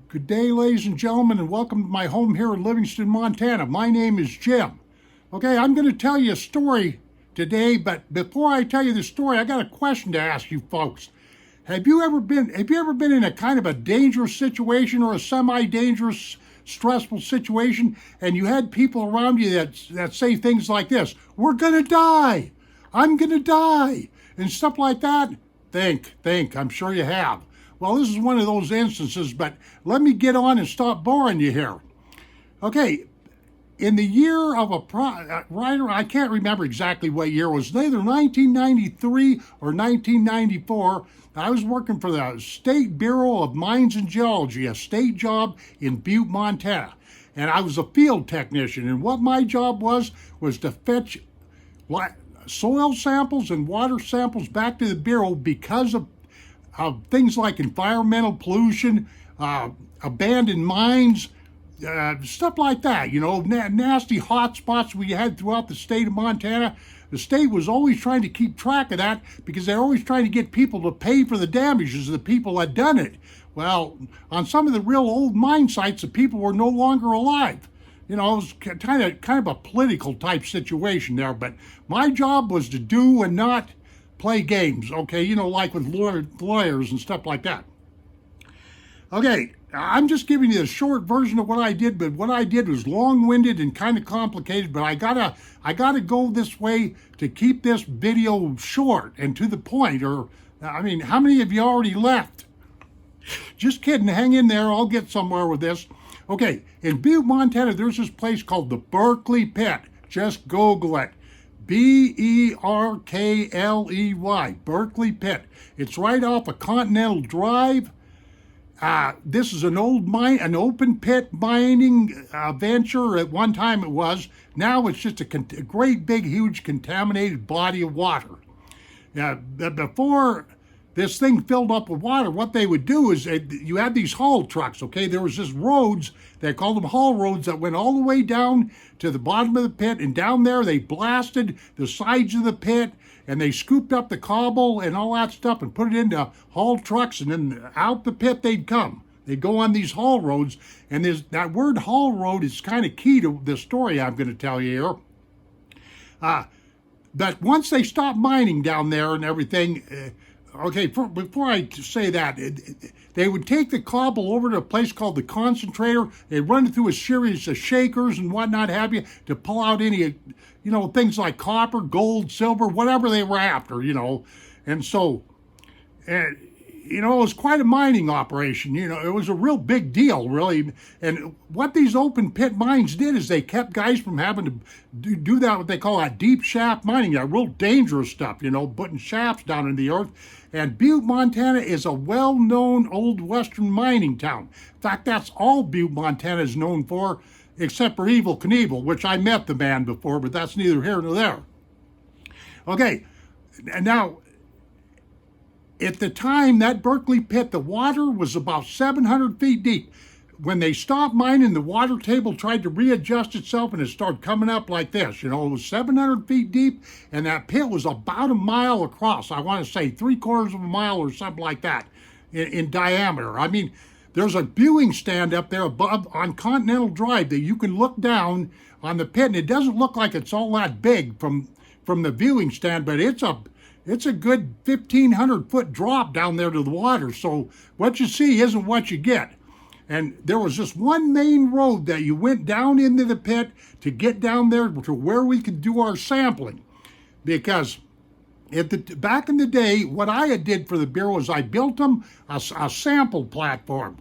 Good day, ladies and gentlemen, and welcome to my home here in Livingston, Montana. My name is Jim. Okay, I'm going to tell you a story today, but before I tell you the story, I got a question to ask you folks. Have you ever been in a kind of a dangerous situation or a semi-dangerous, stressful situation, and you had people around you that say things like this: "We're going to die. I'm going to die," and stuff like that? Think. I'm sure you have. Well, this is one of those instances, but let me get on and stop boring you here. Okay, in the year of a writer, I can't remember exactly what year it was, either 1993 or 1994, I was working for the State Bureau of Mines and Geology, a state job in Butte, Montana. And I was a field technician, and what my job was to fetch soil samples and water samples back to the Bureau because of things like environmental pollution, abandoned mines, stuff like that, nasty hot spots we had throughout the state of Montana. The state was always trying to keep track of that because they're always trying to get people to pay for the damages of the people that done it. Well, on some of the real old mine sites, the people were no longer alive. It was kind of a political type situation there, but my job was to do and not play games, okay, like with lawyers and stuff like that. Okay, I'm just giving you a short version of what I did, but what I did was long-winded and kind of complicated, but I gotta go this way to keep this video short and to the point, how many of you already left? Just kidding, hang in there, I'll get somewhere with this. Okay, in Butte, Montana, there's this place called the Berkley Pit. Just Google it. Berkley, Berkley Pit. It's right off of Continental Drive. This is an old mine, an open pit mining venture. At one time it was. Now it's just a great big, huge contaminated body of water. Before this thing filled up with water, what they would do is you had these haul trucks, okay? There was just roads, they called them haul roads, that went all the way down to the bottom of the pit, and down there they blasted the sides of the pit, and they scooped up the cobble and all that stuff and put it into haul trucks, and then out the pit they'd come. They'd go on these haul roads, and that word haul road is kind of key to the story I'm going to tell you here. But once they stopped mining down there and everything, before I say that, they would take the cobble over to a place called the concentrator. They'd run it through a series of shakers and whatnot have you to pull out any, things like copper, gold, silver, whatever they were after, And so, it was quite a mining operation. It was a real big deal, really. And what these open pit mines did is they kept guys from having to do that, what they call that deep shaft mining, that real dangerous stuff, putting shafts down in the earth. And Butte, Montana is a well-known old western mining town. In fact, that's all Butte, Montana is known for, except for Evel Knievel, which I met the man before, but that's neither here nor there. Okay, now, at the time, that Berkley Pit, the water was about 700 feet deep. When they stopped mining, the water table tried to readjust itself and it started coming up like this. It was 700 feet deep, and that pit was about a mile across. I want to say 3/4 of a mile or something like that in diameter. There's a viewing stand up there above on Continental Drive that you can look down on the pit, and it doesn't look like it's all that big from the viewing stand, but it's a good 1,500-foot drop down there to the water. So what you see isn't what you get. And there was just one main road that you went down into the pit to get down there to where we could do our sampling. Because back in the day, what I did for the Bureau is I built them a sample platform.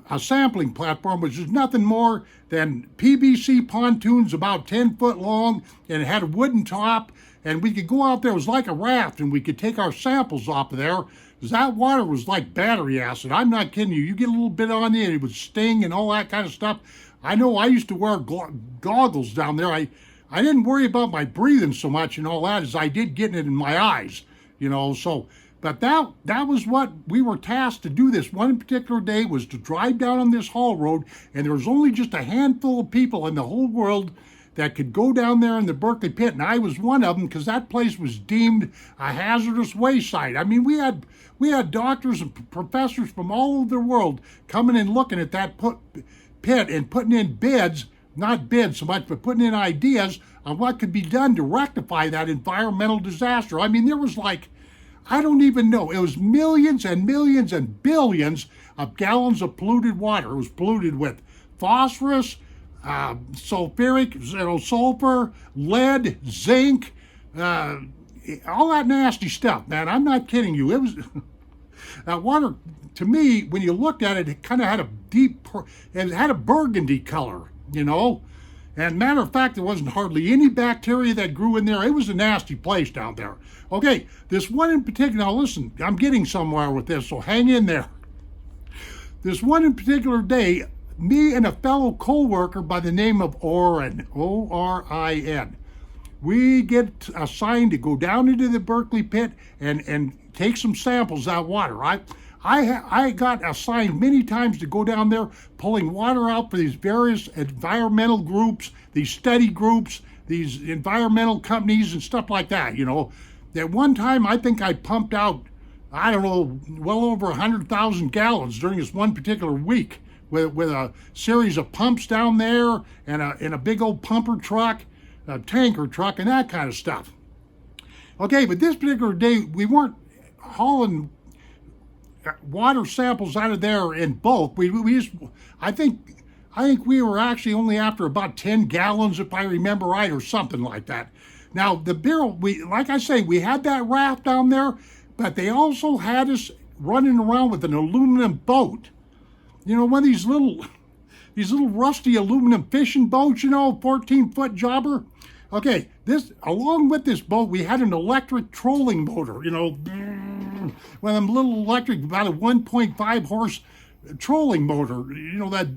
A sampling platform, which is nothing more than PVC pontoons about 10 foot long, and it had a wooden top, and we could go out there. It was like a raft, and we could take our samples off of there, because that water was like battery acid. I'm not kidding you. You get a little bit on it, it would sting and all that kind of stuff. I know I used to wear goggles down there. I didn't worry about my breathing so much and all that as I did getting it in my eyes, But that was what we were tasked to do. This one particular day was to drive down on this haul road, and there was only just a handful of people in the whole world that could go down there in the Berkley Pit, and I was one of them because that place was deemed a hazardous waste site. I mean, we had doctors and professors from all over the world coming and looking at that pit and putting in bids, not bids so much, but putting in ideas on what could be done to rectify that environmental disaster. I mean, there was like, I don't even know. It was millions and millions and billions of gallons of polluted water. It was polluted with phosphorus, sulfuric, sulfur, lead, zinc, all that nasty stuff, man. I'm not kidding you. It was that water. To me, when you looked at it, it kind of had it had a burgundy color, you know. And matter of fact, there wasn't hardly any bacteria that grew in there. It was a nasty place down there. Okay, this one in particular, now listen, I'm getting somewhere with this, so hang in there. This one in particular day, me and a fellow co-worker by the name of Orin, O-R-I-N, we get assigned to go down into the Berkley Pit and take some samples of that water, right? I got assigned many times to go down there pulling water out for these various environmental groups, these study groups, these environmental companies and stuff like that, you know. At one time, I think I pumped out, I don't know, well over 100,000 gallons during this one particular week with a series of pumps down there and a big old pumper truck, a tanker truck, and that kind of stuff. Okay, but this particular day, we weren't hauling water samples out of there in bulk. We just, I think we were actually only after about 10 gallons, if I remember right, or something like that. Now, the Bureau, like I say, we had that raft down there, but they also had us running around with an aluminum boat. You know, one of these little rusty aluminum fishing boats, you know, 14-foot jobber. Okay, along with this boat, we had an electric trolling motor, you know, one of them little electric, about a 1.5 horse trolling motor, you know, that.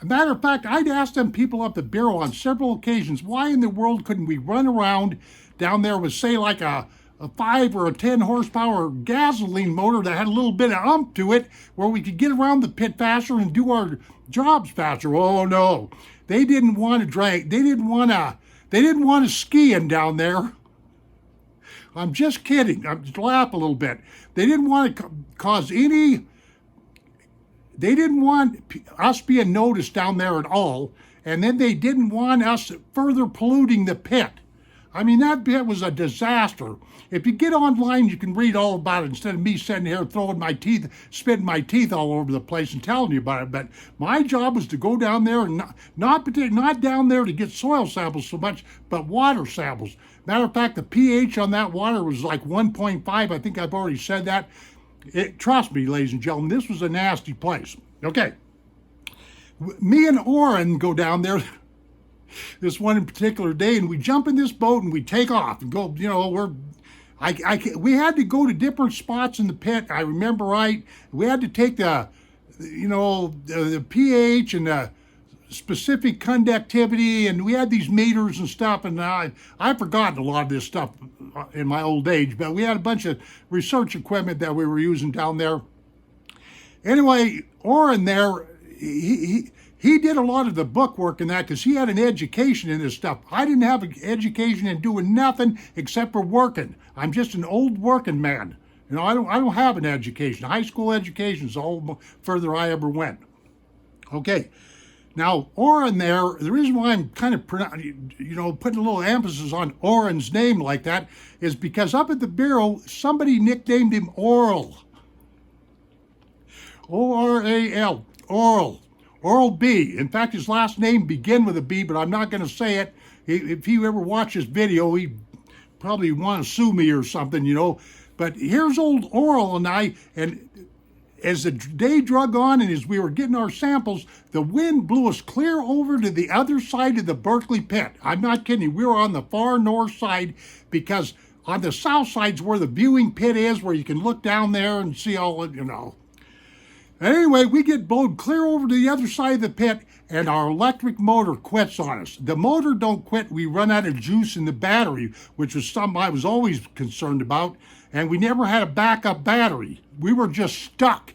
Matter of fact, I'd asked them people up the Bureau on several occasions, why in the world couldn't we run around down there with, say, like a 5 or a 10 horsepower gasoline motor that had a little bit of ump to it where we could get around the pit faster and do our jobs faster. Oh, no. They didn't want to drag. They didn't want to skiing down there. I'm just kidding. I'm just laugh a little bit. They didn't want to cause any. They didn't want us being noticed down there at all, and then they didn't want us further polluting the pit. I mean, that pit was a disaster. If you get online, you can read all about it instead of me sitting here spitting my teeth all over the place and telling you about it. But my job was to go down there and not down there to get soil samples so much, but water samples. Matter of fact, the pH on that water was like 1.5. I think I've already said that. Trust me, ladies and gentlemen, this was a nasty place. Okay. Me and Oren go down there this one in particular day, and we jump in this boat and we take off and go, you know, we had to go to different spots in the pit. I remember right. We had to take the pH and the specific conductivity, and we had these meters and stuff, and I've forgotten a lot of this stuff in my old age, but we had a bunch of research equipment that we were using down there. Anyway, Oren there, he did a lot of the book work in that because he had an education in this stuff. I didn't have an education in doing nothing except for working. I'm just an old working man. You know, I don't have an education. High school education is all further I ever went. Okay. Now, Oren there, the reason why I'm kind of, putting a little emphasis on Oren's name like that is because up at the Bureau, somebody nicknamed him Oral. O-R-A-L, Oral. Oral B. In fact, his last name began with a B, but I'm not going to say it. If he ever watched this video, he'd probably want to sue me or something, you know. But here's old Oral and I, and as the day drug on and as we were getting our samples, the wind blew us clear over to the other side of the Berkley Pit. I'm not kidding. We were on the far north side because on the south side's where the viewing pit is, where you can look down there and see all it, you know. Anyway, we get blown clear over to the other side of the pit, and our electric motor quits on us. The motor don't quit. We run out of juice in the battery, which was something I was always concerned about, and we never had a backup battery. We were just stuck.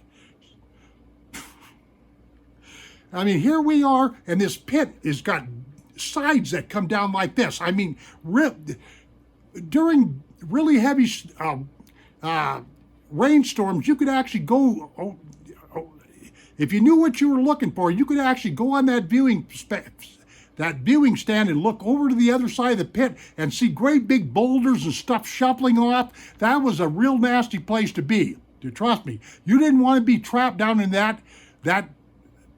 I mean, here we are, and this pit has got sides that come down like this. I mean, during really heavy rainstorms, you could actually go, if you knew what you were looking for, you could actually go on that viewing stand and look over to the other side of the pit and see great big boulders and stuff shuffling off. That was a real nasty place to be. Trust me, you didn't want to be trapped down in that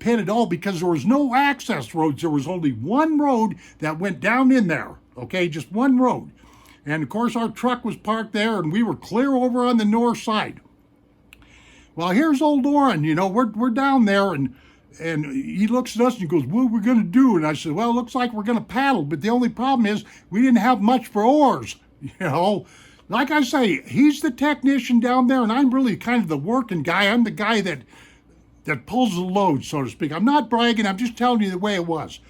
pit at all, because there was no access roads. There was only one road that went down in there, okay, just one road. And of course our truck was parked there and we were clear over on the north side. Well, here's old Orrin, we're down there, and he looks at us and he goes, what are we going to do? And I said, well, it looks like we're going to paddle, but the only problem is we didn't have much for oars, Like I say, he's the technician down there, and I'm really kind of the working guy. I'm the guy that pulls the load, so to speak. I'm not bragging. I'm just telling you the way it was.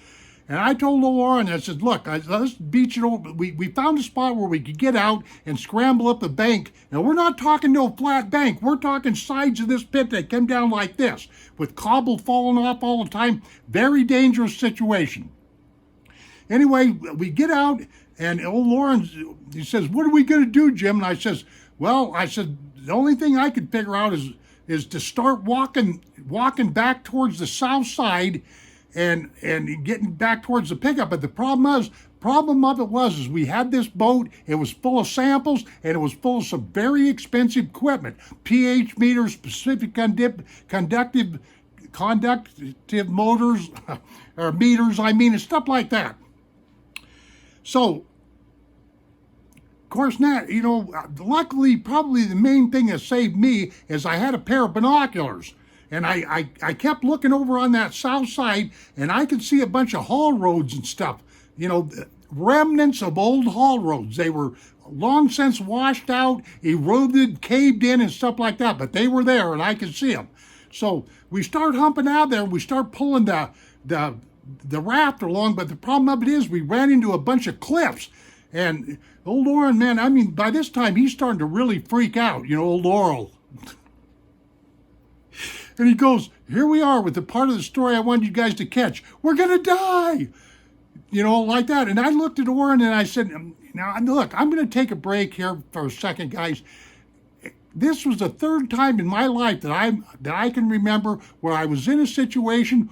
And I told Lauren, I said, look, let's beach it over. We found a spot where we could get out and scramble up the bank. Now, we're not talking no flat bank. We're talking sides of this pit that come down like this, with cobble falling off all the time. Very dangerous situation. Anyway, we get out, and old Lauren, he says, what are we going to do, Jim? And I said, the only thing I could figure out is to start walking back towards the south side and getting back towards the pickup. But the problem of it was we had this boat, it was full of samples, and it was full of some very expensive equipment, pH meters, specific conductive motors, or meters, and stuff like that. So, of course, now, luckily, probably the main thing that saved me is I had a pair of binoculars. And I kept looking over on that south side, and I could see a bunch of haul roads and stuff. Remnants of old haul roads. They were long since washed out, eroded, caved in, and stuff like that. But they were there, and I could see them. So we start humping out there, and we start pulling the raft along. But the problem of it is we ran into a bunch of cliffs. And old Orrin, man, by this time, he's starting to really freak out, old Oral. And he goes, here we are with the part of the story I wanted you guys to catch. We're going to die, like that. And I looked at Orrin and I said, now, look, I'm going to take a break here for a second, guys. This was the third time in my life that I can remember where I was in a situation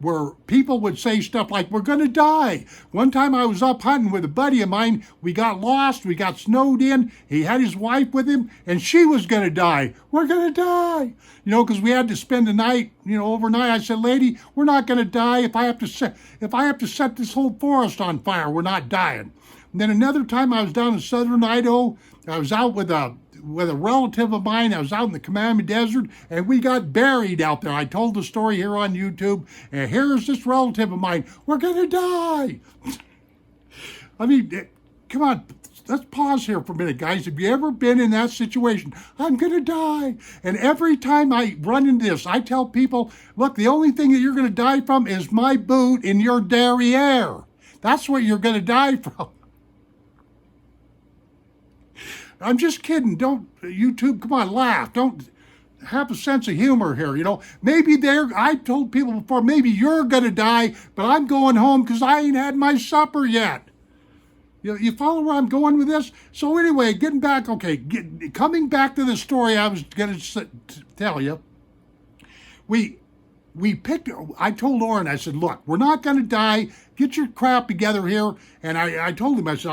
where people would say stuff like, we're going to die. One time I was up hunting with a buddy of mine. We got lost. We got snowed in. He had his wife with him, and she was going to die. We're going to die. Because we had to spend the night, overnight. I said, lady, we're not going to die. If I have to set this whole forest on fire, we're not dying. And then another time I was down in southern Idaho. I was out with a relative of mine. I was out in the Kammam Desert, and we got buried out there. I told the story here on YouTube, and here's this relative of mine. We're going to die. Come on, let's pause here for a minute, guys. Have you ever been in that situation? I'm going to die. And every time I run into this, I tell people, look, the only thing that you're going to die from is my boot in your derriere. That's what you're going to die from. I'm just kidding. Don't, YouTube, come on, laugh. Don't have a sense of humor here, Maybe I told people before, maybe you're going to die, but I'm going home because I ain't had my supper yet. You follow where I'm going with this? So anyway, getting back, coming back to the story I was going to tell you. I told Orrin, I said, look, we're not going to die. Get your crap together here. And I told him, I said,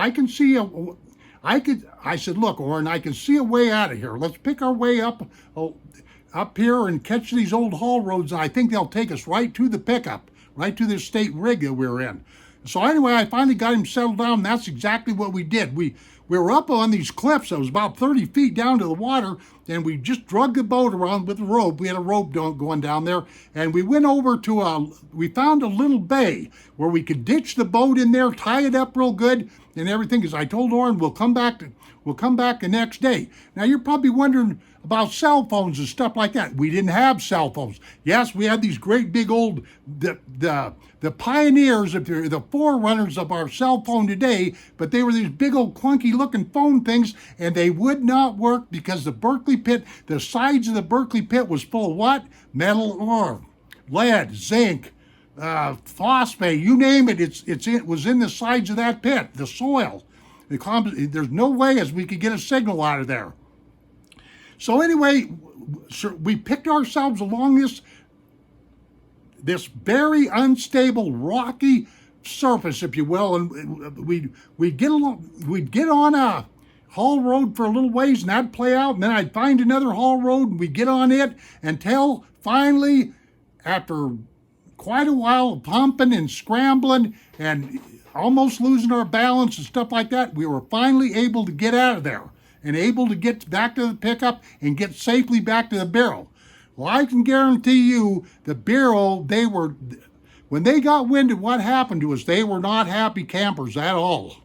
I said, look, Orrin, I can see a way out of here. Let's pick our way up here and catch these old haul roads. And I think they'll take us right to the pickup, right to the state rig that we're in. So anyway, I finally got him settled down, and that's exactly what we did. We were up on these cliffs. It was about 30 feet down to the water, and we just drug the boat around with a rope. We had a rope going down there, and we went over we found a little bay where we could ditch the boat in there, tie it up real good, and everything. Because I told Orrin, we'll come back the next day. Now, you're probably wondering about cell phones and stuff like that. We didn't have cell phones. Yes, we had these great big old, the pioneers, the forerunners of our cell phone today, but they were these big old clunky looking phone things, and they would not work because the Berkley Pit, the sides of the Berkley Pit was full of what? Metal ore, lead, zinc, phosphate, you name it, it was in the sides of that pit, the soil. There's no way as we could get a signal out of there. So anyway, we picked ourselves along this very unstable, rocky surface, if you will, and we'd get on a haul road for a little ways, and that'd play out, and then I'd find another haul road, and we'd get on it until finally, after quite a while of pumping and scrambling and almost losing our balance and stuff like that, we were finally able to get out of there and able to get back to the pickup and get safely back to the barrel. Well, I can guarantee you the barrel, when they got wind of what happened to us, they were not happy campers at all.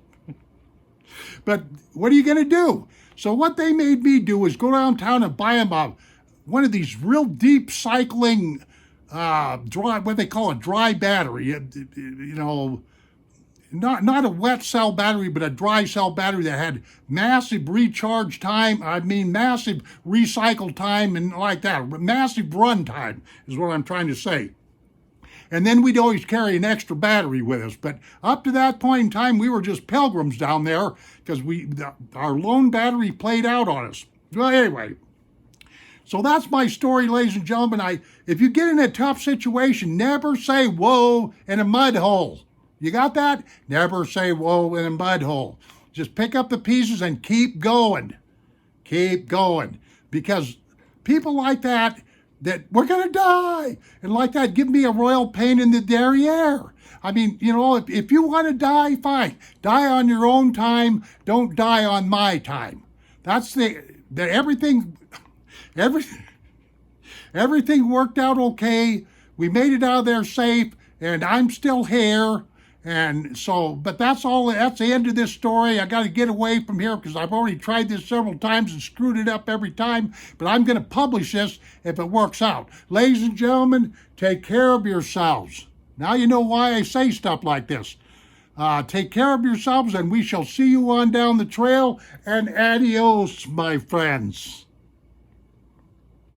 But what are you going to do? So what they made me do is go downtown and buy them one of these real deep cycling, what they call a dry battery. You know, not a wet cell battery, but a dry cell battery that had massive recharge time. I mean, massive recycle time and like that. Massive run time is what I'm trying to say. And then we'd always carry an extra battery with us. But up to that point in time, we were just pilgrims down there because our lone battery played out on us. Well, anyway, so that's my story, ladies and gentlemen. If you get in a tough situation, never say whoa in a mud hole. You got that? Never say whoa in a mud hole. Just pick up the pieces and keep going. Keep going. Because people like that we're going to die, and like that, give me a royal pain in the derriere. I mean, you know, if you want to die, fine. Die on your own time. Don't die on my time. That's everything worked out okay. We made it out of there safe, and I'm still here. And so, but that's the end of this story. I got to get away from here because I've already tried this several times and screwed it up every time, but I'm going to publish this if it works out. Ladies and gentlemen, take care of yourselves. Now you know why I say stuff like this. Take care of yourselves, and we shall see you on down the trail, and adios, my friends.